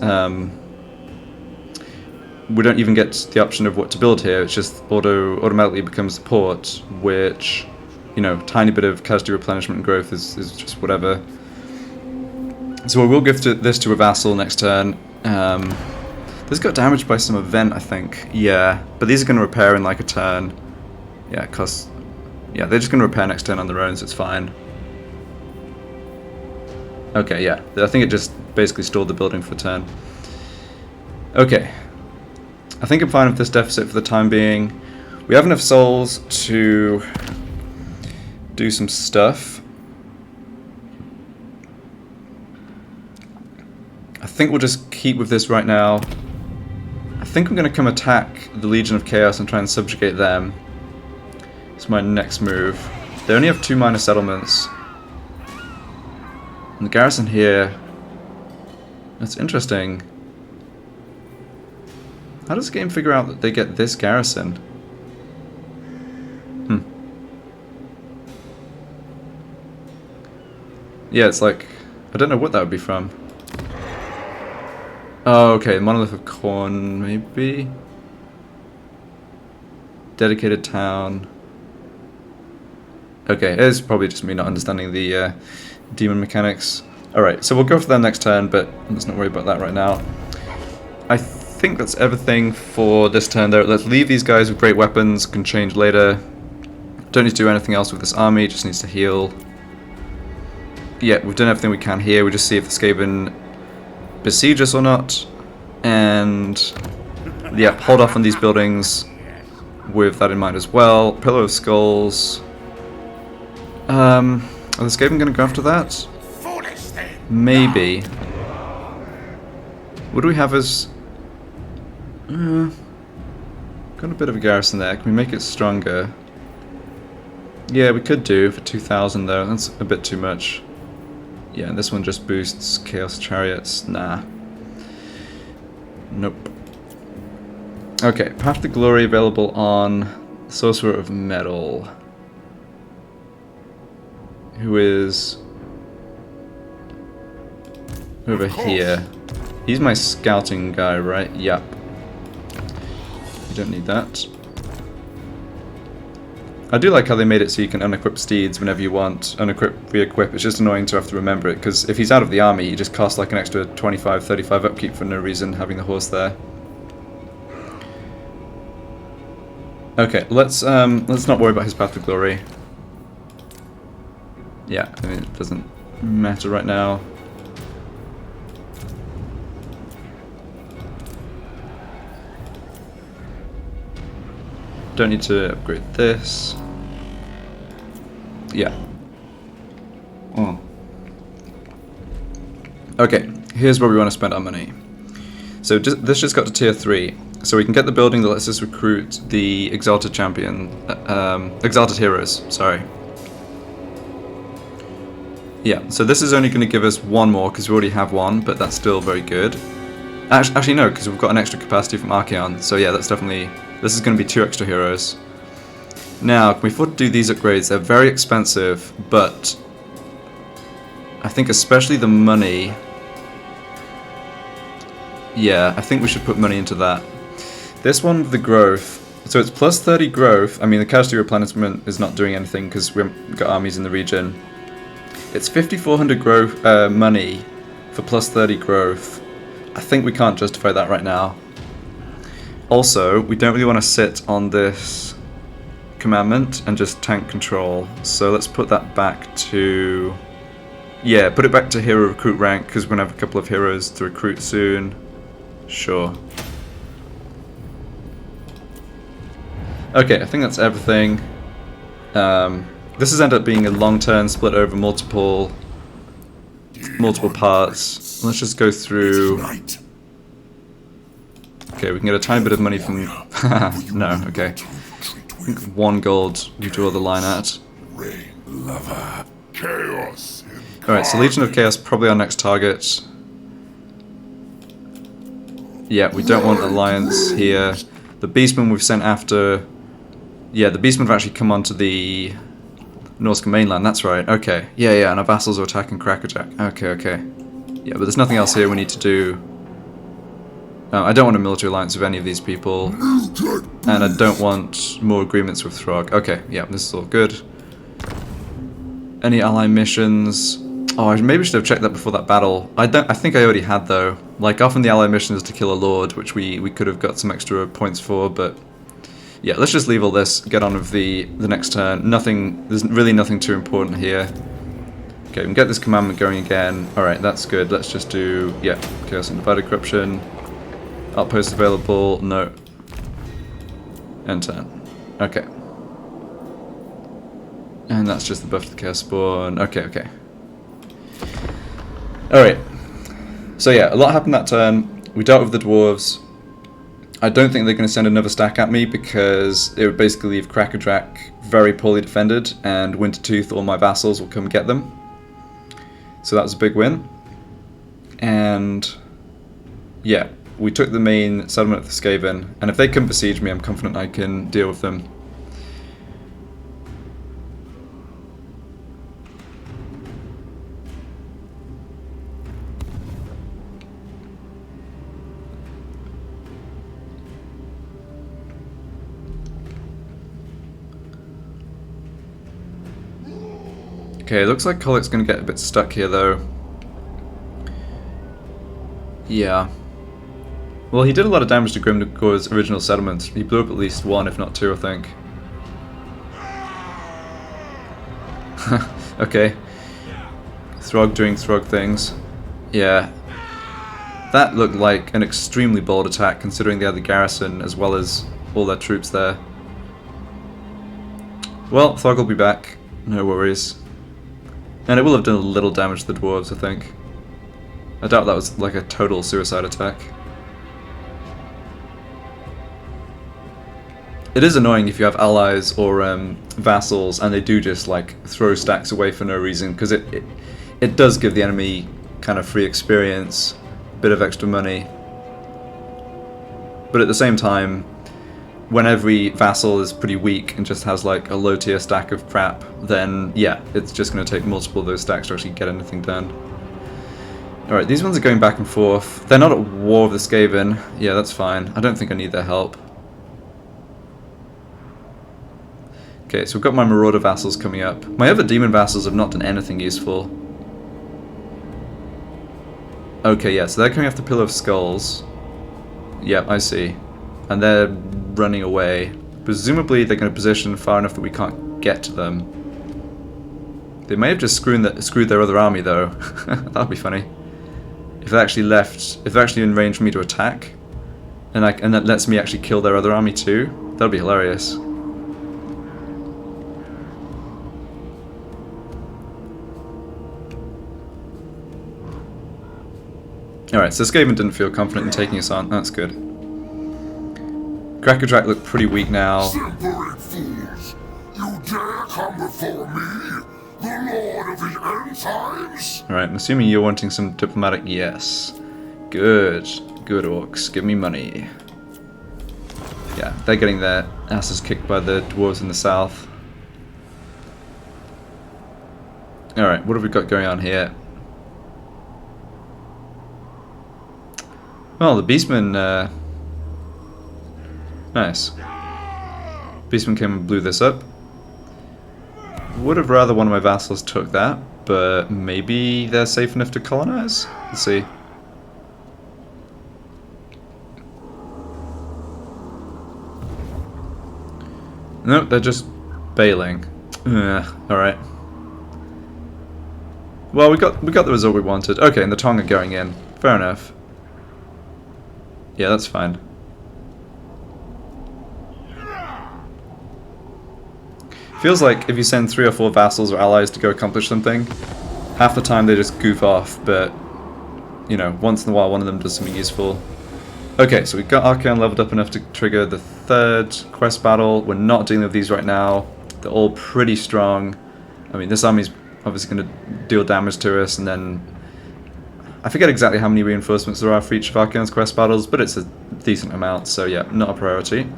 we don't even get the option of what to build here. It's just automatically becomes the port, which, you know, tiny bit of casualty replenishment and growth is just whatever. So we will give this to a vassal next turn. This got damaged by some event, I think. Yeah, but these are going to repair in like a turn. Yeah, cause yeah, they're just going to repair next turn on their own, so it's fine. Okay, yeah, I think it just basically stalled the building for a turn. Okay, I think I'm fine with this deficit for the time being. We have enough souls to do some stuff. I think we'll just keep with this right now. I think I'm going to come attack the Legion of Chaos and try and subjugate them. It's my next move. They only have 2 minor settlements. And the garrison here... That's interesting. How does the game figure out that they get this garrison? Yeah, it's like... I don't know what that would be from. Oh, okay, Monolith of Khorne, maybe? Dedicated town. Okay, it's probably just me not understanding the demon mechanics. Alright, so we'll go for them next turn, but let's not worry about that right now. I think that's everything for this turn though. Let's leave these guys with great weapons, can change later. Don't need to do anything else with this army, just needs to heal. Yeah, we've done everything we can here. We just see if the Skaven besiege us or not. And yeah, hold off on these buildings. with that in mind as well. Pillow of Skulls. Are the Skaven going to go after that? Foolish thing. Maybe. What do we have as... got a bit of a garrison there. Can we make it stronger? Yeah, we could do for 2,000 though. That's a bit too much. Yeah, and this one just boosts Chaos Chariots. Nah. Nope. Okay, Path to Glory available on Sorcerer of Metal. Who is... over here. He's my scouting guy, right? Yep. You don't need that. I do like how they made it so you can unequip steeds whenever you want. Unequip, re-equip. It's just annoying to have to remember it, because if he's out of the army, you just cost like an extra 25, 35 upkeep for no reason, having the horse there. Okay, let's not worry about his Path to Glory. Yeah, I mean, it doesn't matter right now. Don't need to upgrade this. Yeah. Oh. Okay, here's where we want to spend our money. So this just got to tier 3. So we can get the building that lets us recruit the Exalted Champion, Exalted Heroes, sorry. Yeah, so this is only going to give us one more, because we already have one, but that's still very good. Actually no, because we've got an extra capacity from Archaon, so yeah, that's definitely... This is going to be 2 extra heroes. Now, can we afford to do these upgrades? They're very expensive, but I think especially the money... Yeah, I think we should put money into that. This one, the growth, so it's plus 30 growth. I mean, the casualty replenishment is not doing anything because we haven't got armies in the region. It's 5,400 growth money for plus 30 growth. I think we can't justify that right now. Also, we don't really want to sit on this commandment and just tank control. So let's put that back to... Yeah, put it back to hero recruit rank, because we're going to have a couple of heroes to recruit soon. Sure. Okay, I think that's everything. This has ended up being a long turn split over multiple parts. Let's just go through... Okay, we can get a tiny bit of money from... no, okay. I think 1 gold we draw the line at. Alright, so Legion of Chaos, probably our next target. Yeah, we don't want Alliance here. The Beastmen we've sent after... Yeah, the Beastmen have actually come onto the Norscan mainland, that's right, okay. Yeah, and our vassals are attacking Kraka Drak. Okay. Yeah, but there's nothing else here we need to do. I don't want a military alliance with any of these people. And I don't want more agreements with Throg. Okay, yeah, this is all good. Any ally missions? Oh, I maybe should have checked that before that battle. I think I already had though. Like, often the ally mission is to kill a lord, which we could have got some extra points for, but yeah, let's just leave all this, get on with the next turn. There's really nothing too important here. Okay, we can get this commandment going again. Alright, that's good. Let's just do, yeah, Chaos and Divided Corruption. Outpost available, no. End turn. Okay. And that's just the buff to the Chaos Spawn. Okay. Alright. So yeah, a lot happened that turn. We dealt with the dwarves. I don't think they're going to send another stack at me because it would basically leave Kraka Drak very poorly defended, and Wintertooth or my vassals will come get them. So that was a big win. And yeah, we took the main settlement of the Skaven, and if they come besiege me, I'm confident I can deal with them. Okay, looks like Kolek's going to get a bit stuck here, though. Yeah. Well, he did a lot of damage to Grimgor's original settlement. He blew up at least 1, if not 2, I think. Okay. Throg doing Throg things. Yeah. That looked like an extremely bold attack, considering they had the garrison as well as all their troops there. Well, Thog will be back. No worries. And it will have done a little damage to the dwarves, I think. I doubt that was like a total suicide attack. It is annoying if you have allies or vassals and they do just like throw stacks away for no reason, because it does give the enemy kind of free experience, a bit of extra money. But at the same time, when every vassal is pretty weak and just has like a low tier stack of crap, then yeah, it's just going to take multiple of those stacks to actually get anything done. Alright, these ones are going back and forth. They're not at war with the Skaven. Yeah, that's fine. I don't think I need their help. Okay, so we've got my Marauder vassals coming up. My other demon vassals have not done anything useful. Okay, yeah, so they're coming after Pillar of Skulls. Yep, I see. And they're running away. Presumably they're going to position far enough that we can't get to them. They may have just screwed their other army though. That'd be funny. If they're actually in range for me to attack, and that lets me actually kill their other army too, that'd be hilarious. Alright, so Skaven didn't feel confident in taking us on. That's good. Kraka Drak looked pretty weak now. Simpering fools! You dare come before me, the Lord of the End Times? Alright, I'm assuming you're wanting some diplomatic. Yes. Good. Good orcs. Give me money. Yeah, they're getting their asses kicked by the dwarves in the south. Alright, what have we got going on here? Well, the Beastmen, nice. Beastmen came and blew this up. Would have rather one of my vassals took that, but maybe they're safe enough to colonize? Let's see. Nope, they're just bailing. Alright. Well, we got the result we wanted. Okay, and the Tong are going in. Fair enough. Yeah, that's fine. Feels like if you send 3 or 4 vassals or allies to go accomplish something, half the time they just goof off, but, you know, once in a while one of them does something useful. Okay, so we've got Archaon leveled up enough to trigger the 3rd quest battle. We're not dealing with these right now. They're all pretty strong. I mean, this army's obviously going to deal damage to us, and then I forget exactly how many reinforcements there are for each of Archaon's quest battles, but it's a decent amount, so yeah, not a priority.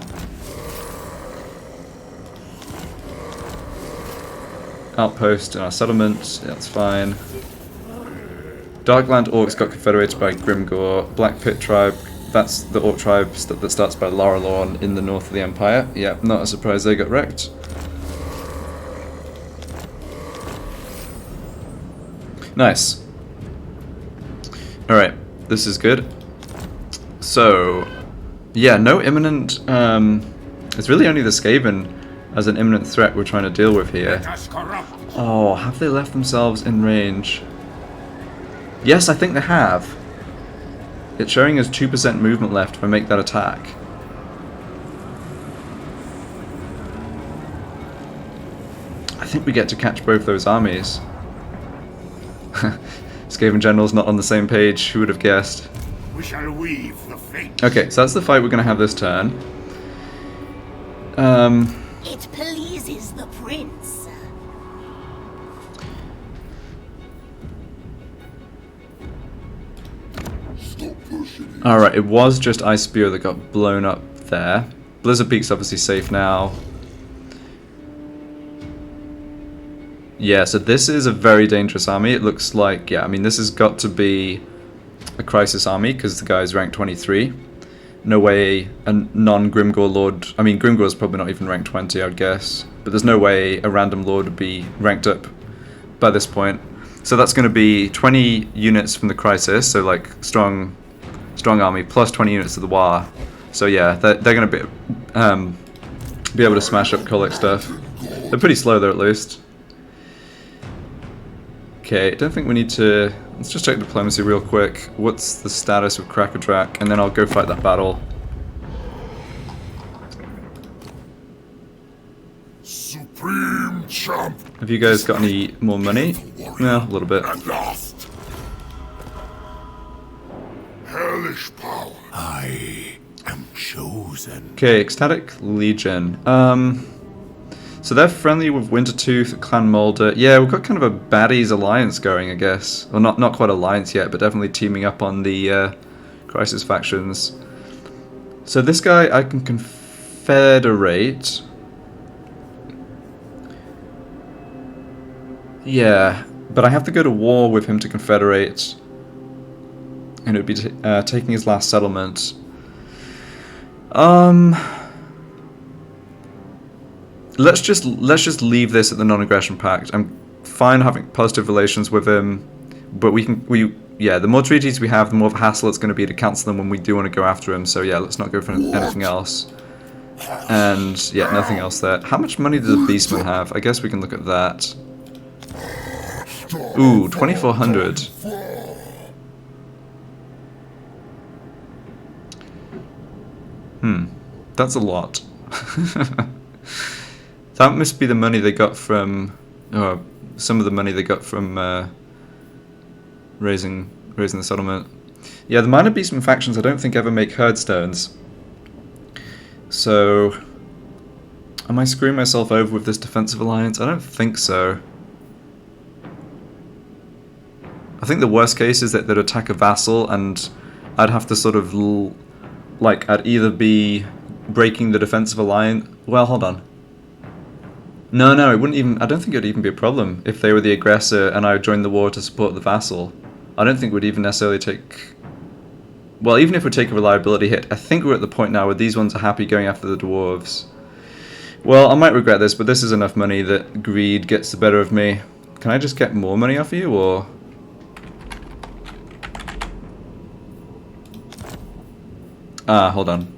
Outpost in our settlement, yeah, that's fine. Darkland Orcs got confederated by Grimgor. Black Pit Tribe, that's the Orc tribe that starts by Laurelorn in the north of the Empire. Yeah, not a surprise they got wrecked. Nice. Alright, this is good. So, yeah, no imminent, it's really only the Skaven as an imminent threat we're trying to deal with here. Oh, have they left themselves in range? Yes, I think they have. It's showing us 2% movement left if I make that attack. I think we get to catch both those armies. Skaven General's not on the same page, who would have guessed? We shall weave the fate. Okay, so that's the fight we're going to have this turn. It pleases the prince. Stop pushing. Alright, it was just Ice Spear that got blown up there. Blizzard Peak's obviously safe now. Yeah, so this is a very dangerous army. It looks like, yeah, I mean, this has got to be a crisis army because the guy's ranked 23. No way a non-Grimgor Lord... I mean, Grimgor's probably not even ranked 20, I would guess. But there's no way a random Lord would be ranked up by this point. So that's going to be 20 units from the crisis, so like strong army, plus 20 units of the War. So yeah, they're going to be able to smash up Kolic stuff. They're pretty slow though, at least. Okay, I don't think we need to... Let's just check diplomacy real quick. What's the status of Kraka Drak? And then I'll go fight that battle. Supreme champ Have you guys got any more money? No, a little bit. and lost. Hellish power. I am chosen. Okay, Ecstatic Legion. So they're friendly with Wintertooth, Clan Mulder. Yeah, we've got kind of a baddies alliance going, I guess. Well, not quite alliance yet, but definitely teaming up on the Crisis factions. So this guy I can confederate. Yeah, but I have to go to war with him to confederate, and it would be taking his last settlement. Let's just leave this at the non-aggression pact. I'm fine having positive relations with him, but the more treaties we have, the more of a hassle it's going to be to cancel them when we do want to go after him. So yeah, let's not go for anything else. And yeah, nothing else there. How much money does the Beastman have? I guess we can look at that. Ooh, 2,400. That's a lot. That must be the money they got from, or some of the money they got from raising the settlement. Yeah, the minor beastman factions I don't think ever make herdstones. So, am I screwing myself over with this defensive alliance? I don't think so. I think the worst case is that they'd attack a vassal, and I'd have to sort of, I'd either be breaking the defensive alliance. Well, hold on. No, it wouldn't even. I don't think it would even be a problem if they were the aggressor and I would join the war to support the vassal. I don't think we'd even necessarily take. Well, even if we take a reliability hit, I think we're at the point now where these ones are happy going after the dwarves. Well, I might regret this, but this is enough money that greed gets the better of me. Can I just get more money off you, or? Ah, hold on.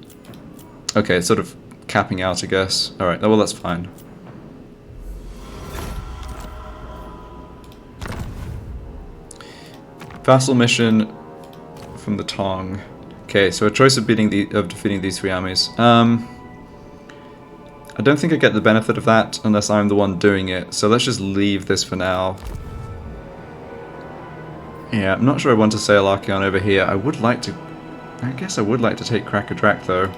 Okay, it's sort of capping out, I guess. Alright, well, that's fine. Vassal mission from the Tong. Okay, so a choice of defeating these three armies. I don't think I get the benefit of that unless I'm the one doing it, so let's just leave this for now. Yeah, I'm not sure I want to sail Archaon over here. I guess I would like to take Kraka Drak, though.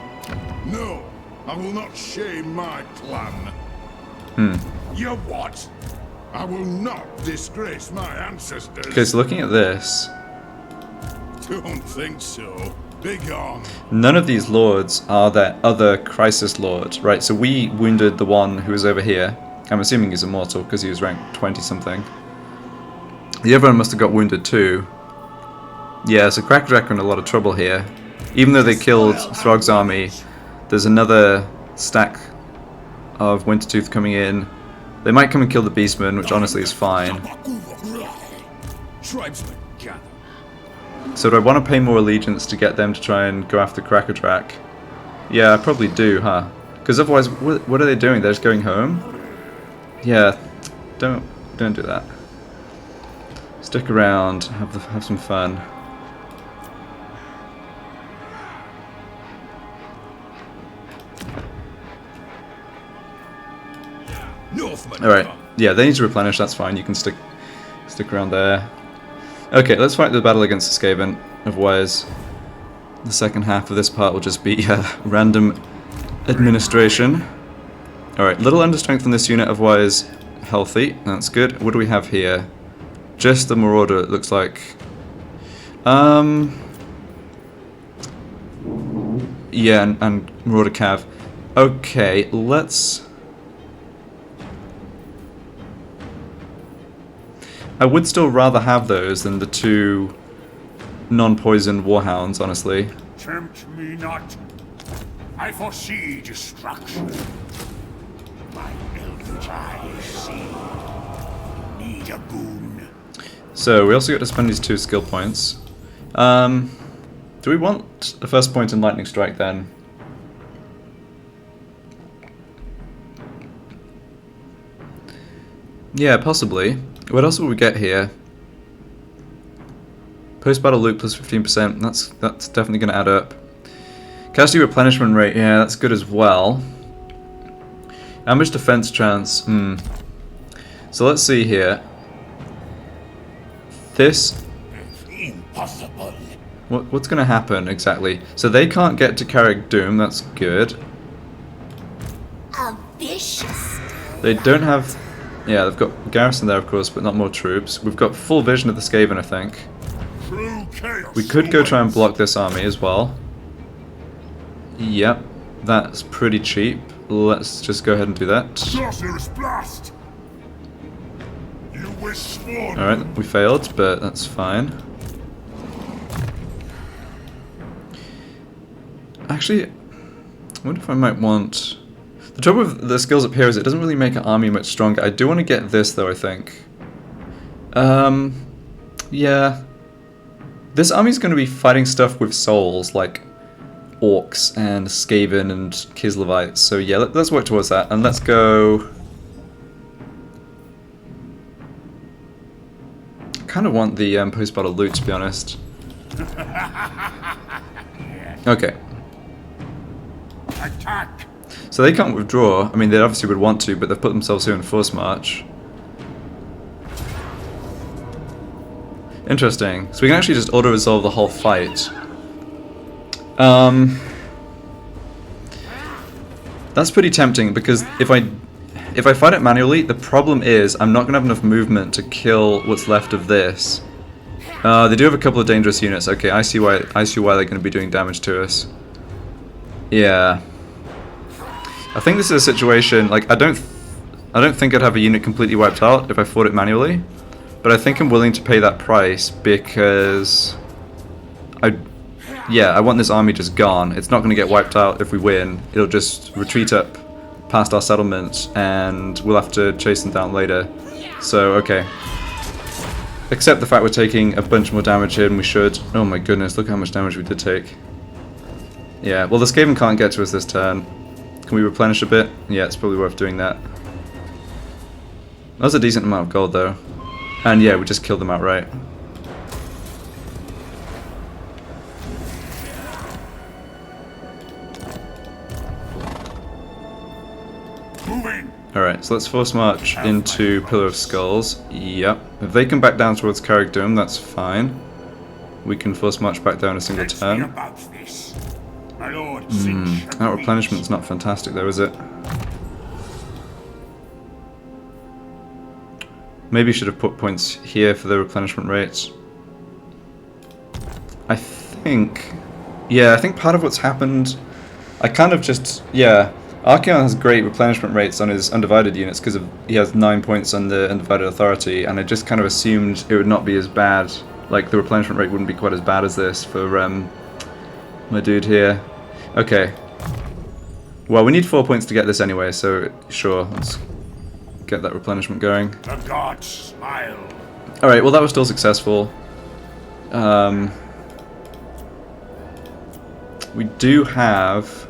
No, I will not shame my clan. You what? I will not disgrace my ancestors. Okay, so looking at this, Don't think so. Be gone. none of these lords are their other Crisis lords, right? So we wounded the one who was over here. I'm assuming he's immortal because he was ranked 20-something. The other one must have got wounded too. Yeah, so Kraka Drak are in a lot of trouble here. Even though they killed Throg's army, there's another stack of Wintertooth coming in. They might come and kill the Beastman, which honestly is fine. Tribesmen gather. So do I want to pay more allegiance to get them to try and go after Kraka Drak? Yeah, I probably do, huh? Because otherwise, what are they doing? They're just going home? Yeah, don't do that. Stick around, have some fun. Alright, yeah, they need to replenish, that's fine, you can stick around there. Okay, let's fight the battle against the Skaven, otherwise the second half of this part will just be random administration. Alright, little under strength on this unit, otherwise healthy, that's good. What do we have here? Just the Marauder, it looks like. Yeah, and Marauder Cav. Okay, let's... I would still rather have those than the two non-poisoned warhounds, honestly. Tempt me not. I foresee destruction. My eldritch eyes see. Need a boon. So we also got to spend these 2 skill points. Do we want the first point in Lightning Strike then? Yeah, possibly. What else will we get here? Post-battle loot plus 15%. That's definitely going to add up. Casting replenishment rate. Yeah, that's good as well. Ambush defense chance. So let's see here. This... Impossible. What's going to happen exactly? So they can't get to Carrick Doom, that's good. A vicious. They don't have... Yeah, they've got garrison there, of course, but not more troops. We've got full vision of the Skaven, I think. True chaos. We could go try and block this army as well. Yep, that's pretty cheap. Let's just go ahead and do that. Sorcerer's blast. You wish sworn. Alright, we failed, but that's fine. Actually, I wonder if I might want... The trouble with the skills up here is it doesn't really make an army much stronger. I do want to get this though, I think. Yeah. This army's going to be fighting stuff with souls, like orcs and Skaven and Kislevites. So yeah, let's work towards that. And let's go... I kind of want the post-battle loot, to be honest. Okay. Attack. So they can't withdraw. I mean, they obviously would want to, but they've put themselves here in force march. Interesting. So we can actually just auto-resolve the whole fight. That's pretty tempting, because if I fight it manually, the problem is I'm not going to have enough movement to kill what's left of this. They do have a couple of dangerous units. Okay, I see why they're going to be doing damage to us. Yeah. I think this is a situation, like, I don't think I'd have a unit completely wiped out if I fought it manually, but I think I'm willing to pay that price because I want this army just gone. It's not going to get wiped out if we win. It'll just retreat up past our settlement and we'll have to chase them down later. So, okay. Except the fact we're taking a bunch more damage here than we should. Oh my goodness, look how much damage we did take. Yeah, well the Skaven can't get to us this turn. Can we replenish a bit? Yeah, it's probably worth doing that. That was a decent amount of gold though. And yeah, we just killed them outright. Alright, so let's force march into Pillar of Skulls. Yep. If they come back down towards Carrick Dome, that's fine. We can force march back down a single turn. That replenishment's not fantastic though, is it? Maybe should have put points here for the replenishment rates. I think... Yeah, I think part of what's happened... I kind of just... Yeah. Archaon has great replenishment rates on his undivided units because he has 9 points on the undivided authority, and I just kind of assumed it would not be as bad. Like, the replenishment rate wouldn't be quite as bad as this for my dude here. Okay. Well, we need 4 points to get this anyway, so sure, let's get that replenishment going. The gods smile. Alright, well that was still successful. We do have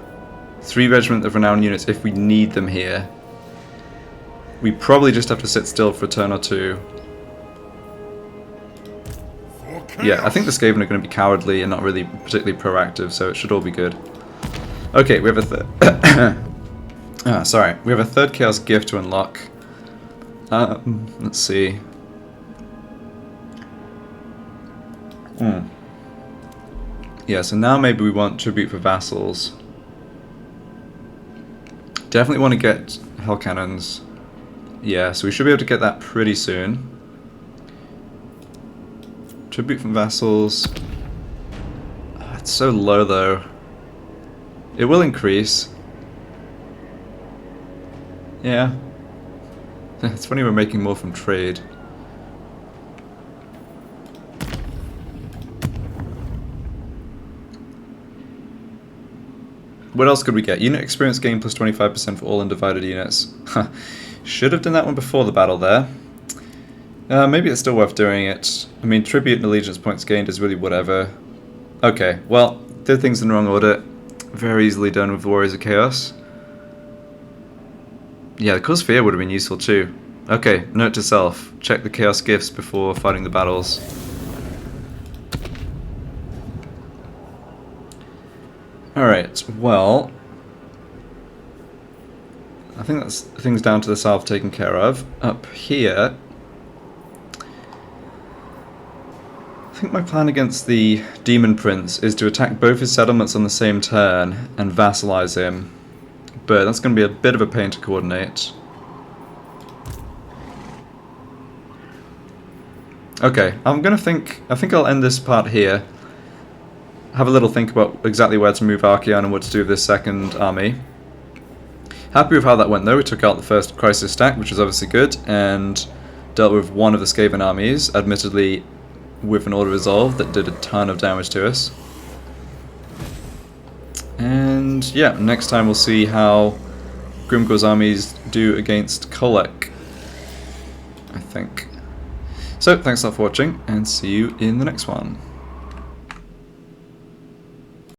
3 Regiment of Renown units if we need them here. We probably just have to sit still for a turn or two. Yeah, I think the Skaven are going to be cowardly and not really particularly proactive, so it should all be good. Okay, we have a sorry. We have a third Chaos Gift to unlock. Let's see. Yeah, so now maybe we want Tribute for Vassals. Definitely want to get Hell Cannons. Yeah, so we should be able to get that pretty soon. Tribute from Vassals. It's so low though. It will increase. Yeah. It's funny we're making more from trade. What else could we get? Unit experience gain plus 25% for all undivided units. Should have done that one before the battle there. Maybe it's still worth doing it. I mean, tribute and allegiance points gained is really whatever. Okay, well, did things in the wrong order. Very easily done with Warriors of Chaos. Yeah, the Cause Fear would have been useful too. Okay, note to self. Check the Chaos Gifts before fighting the battles. Alright, well... I think that's things down to the south taken care of. Up here, I think my plan against the Demon Prince is to attack both his settlements on the same turn and vassalize him. But that's going to be a bit of a pain to coordinate. Okay, I think I'll end this part here. Have a little think about exactly where to move Archaon and what to do with this second army. Happy with how that went though. We took out the first crisis stack, which was obviously good, and dealt with one of the Skaven armies, admittedly with an auto resolve that did a ton of damage to us. And yeah, next time we'll see how Grimgor's armies do against Kolek, I think. So, thanks a lot for watching, and see you in the next one.